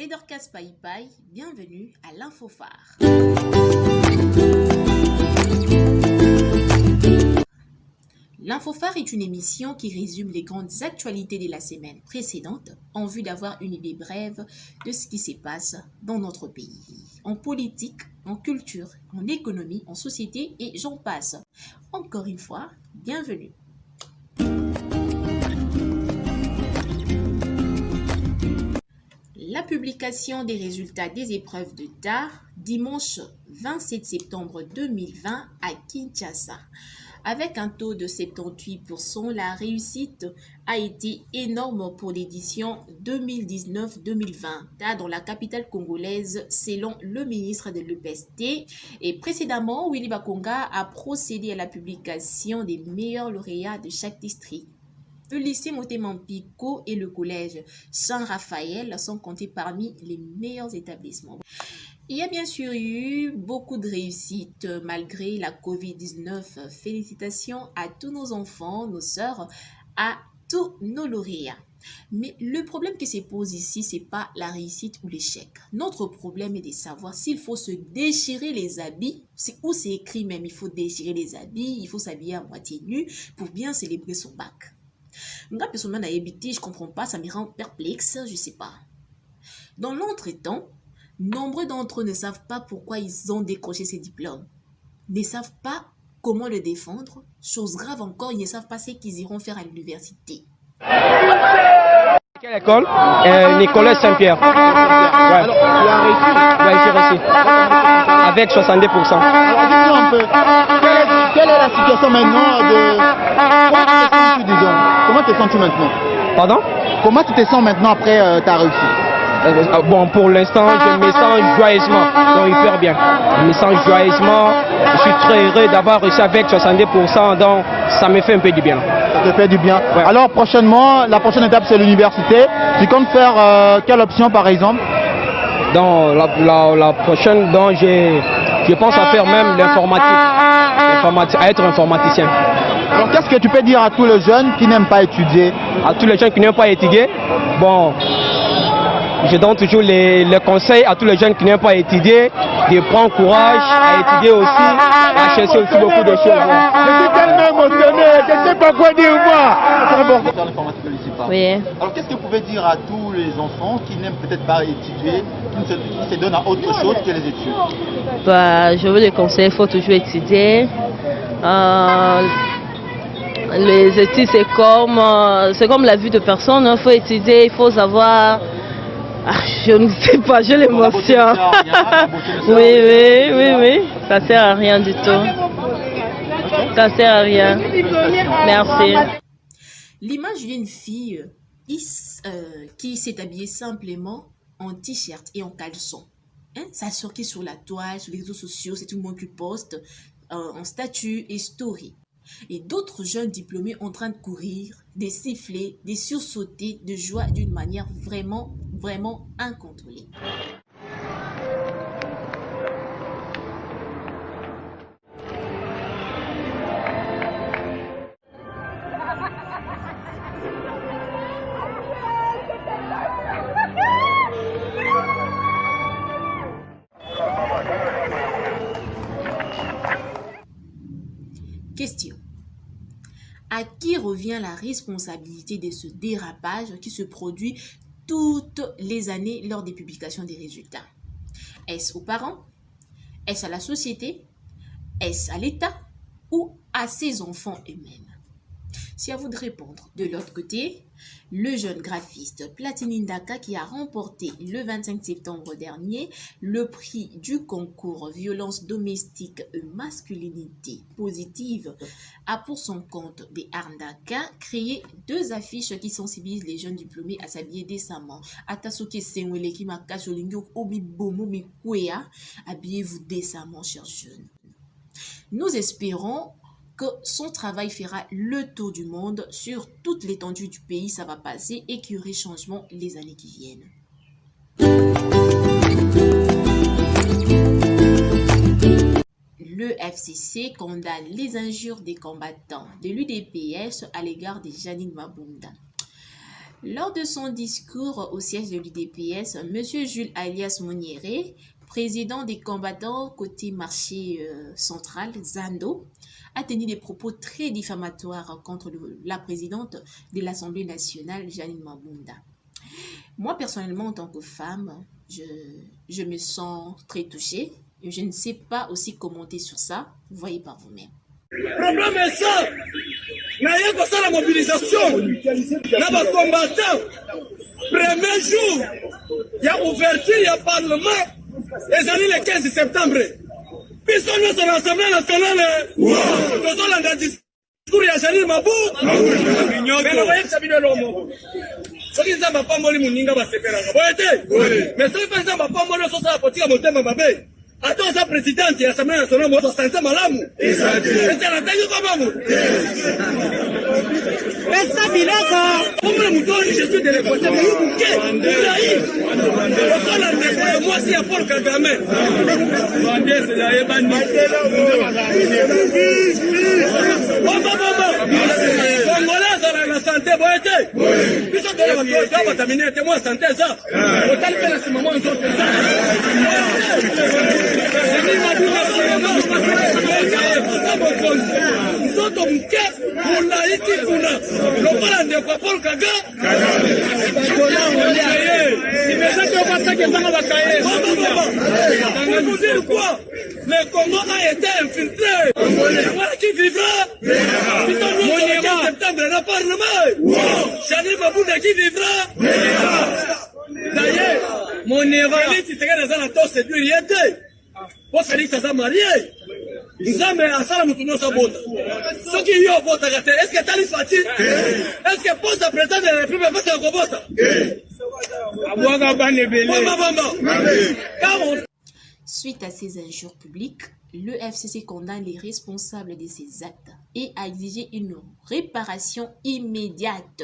Dorcas Paipai, bienvenue à l'Infophare. L'Infophare est une émission qui résume les grandes actualités de la semaine précédente en vue d'avoir une idée brève de ce qui se passe dans notre pays. En politique, en culture, en économie, en société et j'en passe. Encore une fois, bienvenue. La publication des résultats des épreuves de d'État dimanche 27 septembre 2020 à Kinshasa. Avec un taux de 78%, la réussite a été énorme pour l'édition 2019-2020 dans la capitale congolaise selon le ministre de l'EPST. Et précédemment, Willy Bakonga a procédé à la publication des meilleurs lauréats de chaque district. Le lycée Motema Mpiko et le collège Saint-Raphaël sont comptés parmi les meilleurs établissements. Il y a bien sûr eu beaucoup de réussites malgré la COVID-19. Félicitations à tous nos enfants, nos sœurs, à tous nos lauréats. Mais le problème qui se pose ici, ce n'est pas la réussite ou l'échec. Notre problème est de savoir s'il faut se déchirer les habits, où c'est écrit même, il faut déchirer les habits, il faut s'habiller à moitié nu pour bien célébrer son bac. Moi, personnellement, je comprends pas, ça me rend perplexe, je sais pas. Dans l'entretemps, nombreux d'entre eux ne savent pas pourquoi ils ont décroché ces diplômes, ne savent pas comment le défendre. Chose grave encore, ils ne savent pas ce qu'ils iront faire à l'université. Quelle école? Nicolas Saint-Pierre. Ouais. Alors, tu as réussi? J'ai réussi. Avec 62%. Alors, dis-nous un peu, quelle est la situation maintenant Comment te sens-tu maintenant? Pardon? Comment tu te sens maintenant après ta réussite? Bon, pour l'instant, je me sens joyeusement, donc hyper bien. Je me sens joyeusement, je suis très heureux d'avoir réussi avec 62%, donc ça me fait un peu du bien. Ça te fait du bien. Ouais. Alors prochainement, la prochaine étape c'est l'université. Tu comptes faire quelle option par exemple? Dans la prochaine, donc je pense à faire même l'informatique, à être informaticien. Alors qu'est-ce que tu peux dire à tous les jeunes qui n'aiment pas étudier? À tous les jeunes qui n'aiment pas étudier, bon, je donne toujours les conseils à tous les jeunes qui n'aiment pas étudier, de prendre courage à étudier aussi, à chercher aussi beaucoup de choses. Je suis tellement émotionné, je ne sais pas quoi dire moi. Faire l'informatique au lycée Paris. Oui. Alors qu'est-ce que vous pouvez dire à tous les enfants qui n'aiment peut-être pas étudier, qui se donnent à autre chose que les études? Bah, je veux les conseiller, il faut toujours étudier. Les études, c'est comme la vie de personne, il faut étudier, il faut savoir. Je ne sais pas, j'ai l'émotion. Oui, ça sert à rien du tout. Ça sert à rien. Merci. L'image d'une fille qui s'est habillée simplement en t-shirt et en caleçon. Ça a sorti sur la toile, sur les réseaux sociaux, c'est tout le monde qui poste en statut et story. Et d'autres jeunes diplômés en train de courir, de siffler, de sursauter de joie d'une manière vraiment incontrôlée. Question. À qui revient la responsabilité de ce dérapage qui se produit toutes les années lors des publications des résultats? Est-ce aux parents? Est-ce à la société? Est-ce à l'État? Ou à ses enfants eux-mêmes? C'est à vous de répondre. De l'autre côté, le jeune graphiste Platini Ndaka qui a remporté le 25 septembre dernier le prix du concours violence domestique et masculinité positive a pour son compte des Arndaka créé 2 affiches qui sensibilisent les jeunes diplômés à s'habiller décemment. Habillez-vous décemment, chers jeunes. Nous espérons que son travail fera le tour du monde sur toute l'étendue du pays, ça va passer et qu'il y aurait changement les années qui viennent. Le FCC condamne les injures des combattants de l'UDPS à l'égard de Janine Mabunda. Lors de son discours au siège de l'UDPS, M. Jules alias Monieré, président des combattants côté marché central, Zando, a tenu des propos très diffamatoires contre la présidente de l'Assemblée nationale, Janine Mabunda. Moi, personnellement, en tant que femme, je me sens très touchée. Je ne sais pas aussi commenter sur ça. Vous voyez par vous-même. Le problème est ça. N'ayez pas ça la mobilisation. N'a pas combattant. Premier jour, il y a ouverture, il y a parlement. Et allez le 15 septembre. Puis nous sommes l'Assemblée nationale. Nous sommes dans le discours, il y a Janine Mabou. Mais nous voyons que ça vient de l'homme. Ce qui est pas moli muninga va se faire. Vous voyez? Mais ce qui est pas moli, c'est ça la politique à monter ma babé. Attends, ça président, il y a Assemblée nationale, moi, c'est un malamu. Et c'est la taille de Mamu. Et ça, Bilaka. Comme le mouton, je suis de l'équateur, mais vous bouquez. Vous avez. Moi, c'est à Paul Kagame. C'est la Ebani. Congolais, ça la santé, vous voyez? Puis ça, tu vas terminer, t'es moi, santé, ça. Autant le faire à ce moment, on sort ça. Nzoto mke mulaiki kuna lokola ndeko Paul Kagame vous dire quoi? Le Congo a été infiltré. Voilà qui vivra. Putain, septembre, le Parlement. Janine Mabunda qui vivra. D'ailleurs, mon erreur, si c'est que les gens ont séduit, il était. Pour que ça soit marié. Nous sommes à ça, nous tournons sa botte. Ceux qui y ont voté, est-ce que Tali Fati, est-ce que poste de président de la République va faire un vote? Suite à ces injures publiques, le FCC condamne les responsables de ces actes et a exigé une réparation immédiate.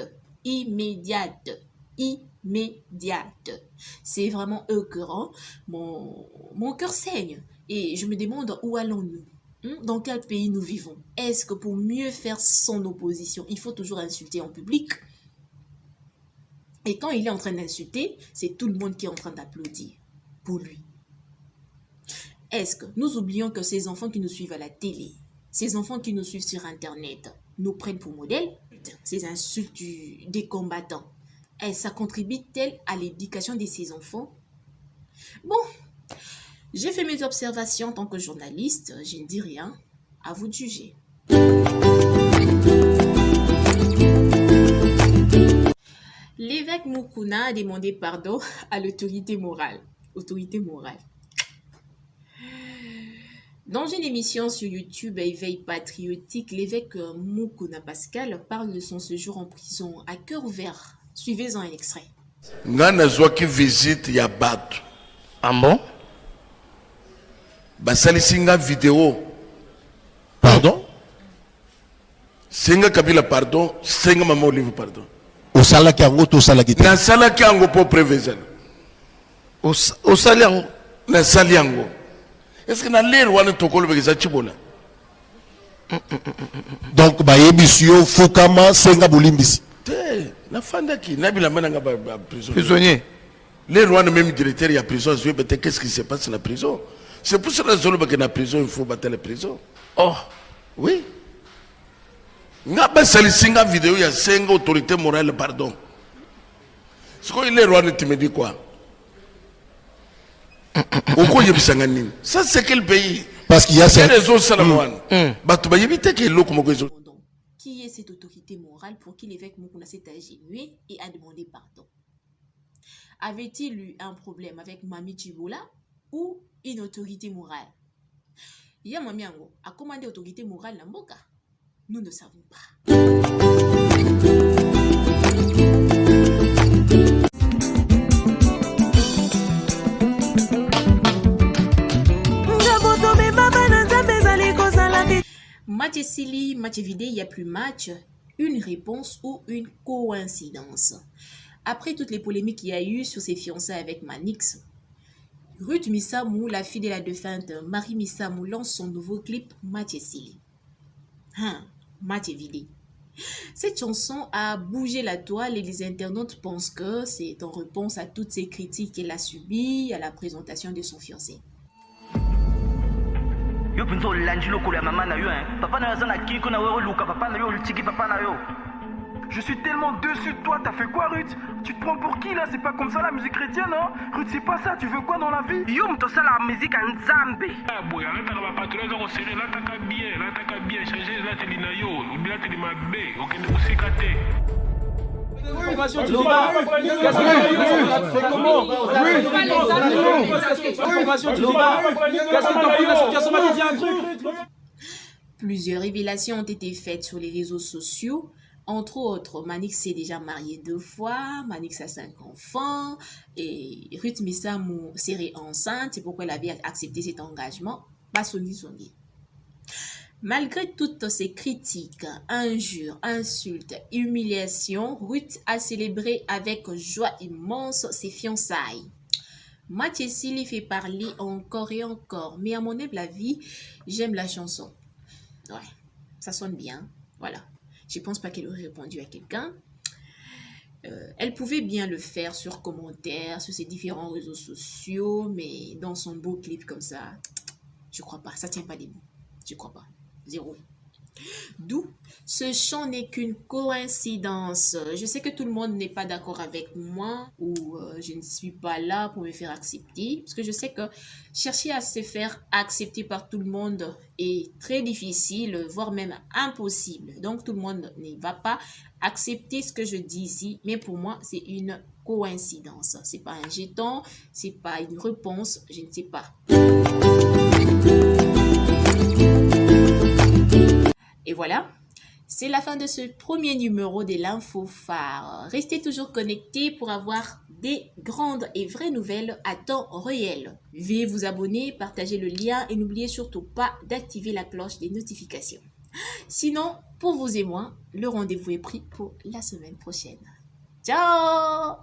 C'est vraiment écœurant. Mon cœur saigne et je me demande où allons-nous? Dans quel pays nous vivons? Est-ce que pour mieux faire son opposition, il faut toujours insulter en public? Et quand il est en train d'insulter, c'est tout le monde qui est en train d'applaudir pour lui. Est-ce que nous oublions que ces enfants qui nous suivent à la télé, ces enfants qui nous suivent sur Internet, nous prennent pour modèle? Ces insultes des combattants, ça contribue-t-elle à l'éducation de ces enfants? Bon, j'ai fait mes observations en tant que journaliste, je ne dis rien, à vous de juger. L'évêque Mukuna a demandé pardon à l'autorité morale. Dans une émission sur YouTube Éveil patriotique, l'évêque Mukuna Pascal parle de son séjour en prison à cœur ouvert. Suivez-en un extrait. Ngana qui visite ya batu. Ah bon? Basali singa vidéo. Pardon? Singa Kabila pardon, singa Mama Olive pardon. Au salaire qui a ngoto salaki. Na salaki ango po prévision. Au salaire na sali ango. Est-ce que na lero wana tokolo bekeza chibola? Donc ba yebisio fukama senga bolimbisi. La fanda qui n'a pas la prison. Prisonnier. Les rois, même directeur, il y a prison. Je vais qu'est-ce qui se passe dans la prison. C'est pour cela que dans la prison, il faut battre la prison. Oh, oui. N'a pas sali singa vidéo, il y a 5 autorités morales, pardon. Ce que les rois tu me dis quoi? Ça, c'est quel pays? Parce qu'il y a ces réseaux Salamouane. Bah, éviter que l'eau comme Qui est cette autorité morale pour qui l'évêque Mukuna s'est agenouillé et a demandé pardon? Avait-il eu un problème avec Mami Chibola ou une autorité morale? Ya Mami Ango a commandé autorité morale na mboka? Nous ne savons pas. Match Sili, match vidé, il n'y a plus match, une réponse ou une coïncidence. Après toutes les polémiques qu'il y a eu sur ses fiançailles avec Manix, Ruth Missamou, la fille de la défunte Marie Missamou, lance son nouveau clip Match Sili. Match vidé. Cette chanson a bougé la toile et les internautes pensent que c'est en réponse à toutes ces critiques qu'elle a subies à la présentation de son fiancé. Yo pinto lanji lokolo ya mama na yo hein. Papa na yo na kiko na yo luka papa na yo ultiki papa na yo. Je suis tellement déçu de toi, t'as fait quoi Ruth? Tu te prends pour qui là? C'est pas comme ça la musique chrétienne, hein? Ruth, c'est pas ça, tu veux quoi dans la vie? Yo mto ça la musique en Nzambe. Ah boy, là t'as ma patronne on serré là t'as bien changer là t'es na yo, ou bien t'es ma B, OK ne musikate. Plusieurs révélations ont été faites sur les réseaux sociaux. Entre autres, Manix s'est déjà marié 2 fois, Manix a 5 enfants, et Ruth Missamou serait enceinte, c'est pourquoi elle avait accepté cet engagement. Basoni. Malgré toutes ces critiques, injures, insultes, humiliations, Ruth a célébré avec joie immense ses fiançailles. Mathieu Sili fait parler encore et encore, mais à mon humble avis, j'aime la chanson. Ouais, ça sonne bien, voilà. Je ne pense pas qu'elle aurait répondu à quelqu'un. Elle pouvait bien le faire sur commentaires, sur ses différents réseaux sociaux, mais dans son beau clip comme ça, je crois pas. Ça tient pas debout. Je crois pas. 0. D'où ce chant n'est qu'une coïncidence. Je sais que tout le monde n'est pas d'accord avec moi ou je ne suis pas là pour me faire accepter. Parce que je sais que chercher à se faire accepter par tout le monde est très difficile, voire même impossible. Donc tout le monde ne va pas accepter ce que je dis ici. Mais pour moi, c'est une coïncidence. C'est pas un jeton, c'est pas une réponse, je ne sais pas. Et voilà, c'est la fin de ce premier numéro de l'Info Phare. Restez toujours connectés pour avoir des grandes et vraies nouvelles à temps réel. Veuillez vous abonner, partager le lien et n'oubliez surtout pas d'activer la cloche des notifications. Sinon, pour vous et moi, le rendez-vous est pris pour la semaine prochaine. Ciao!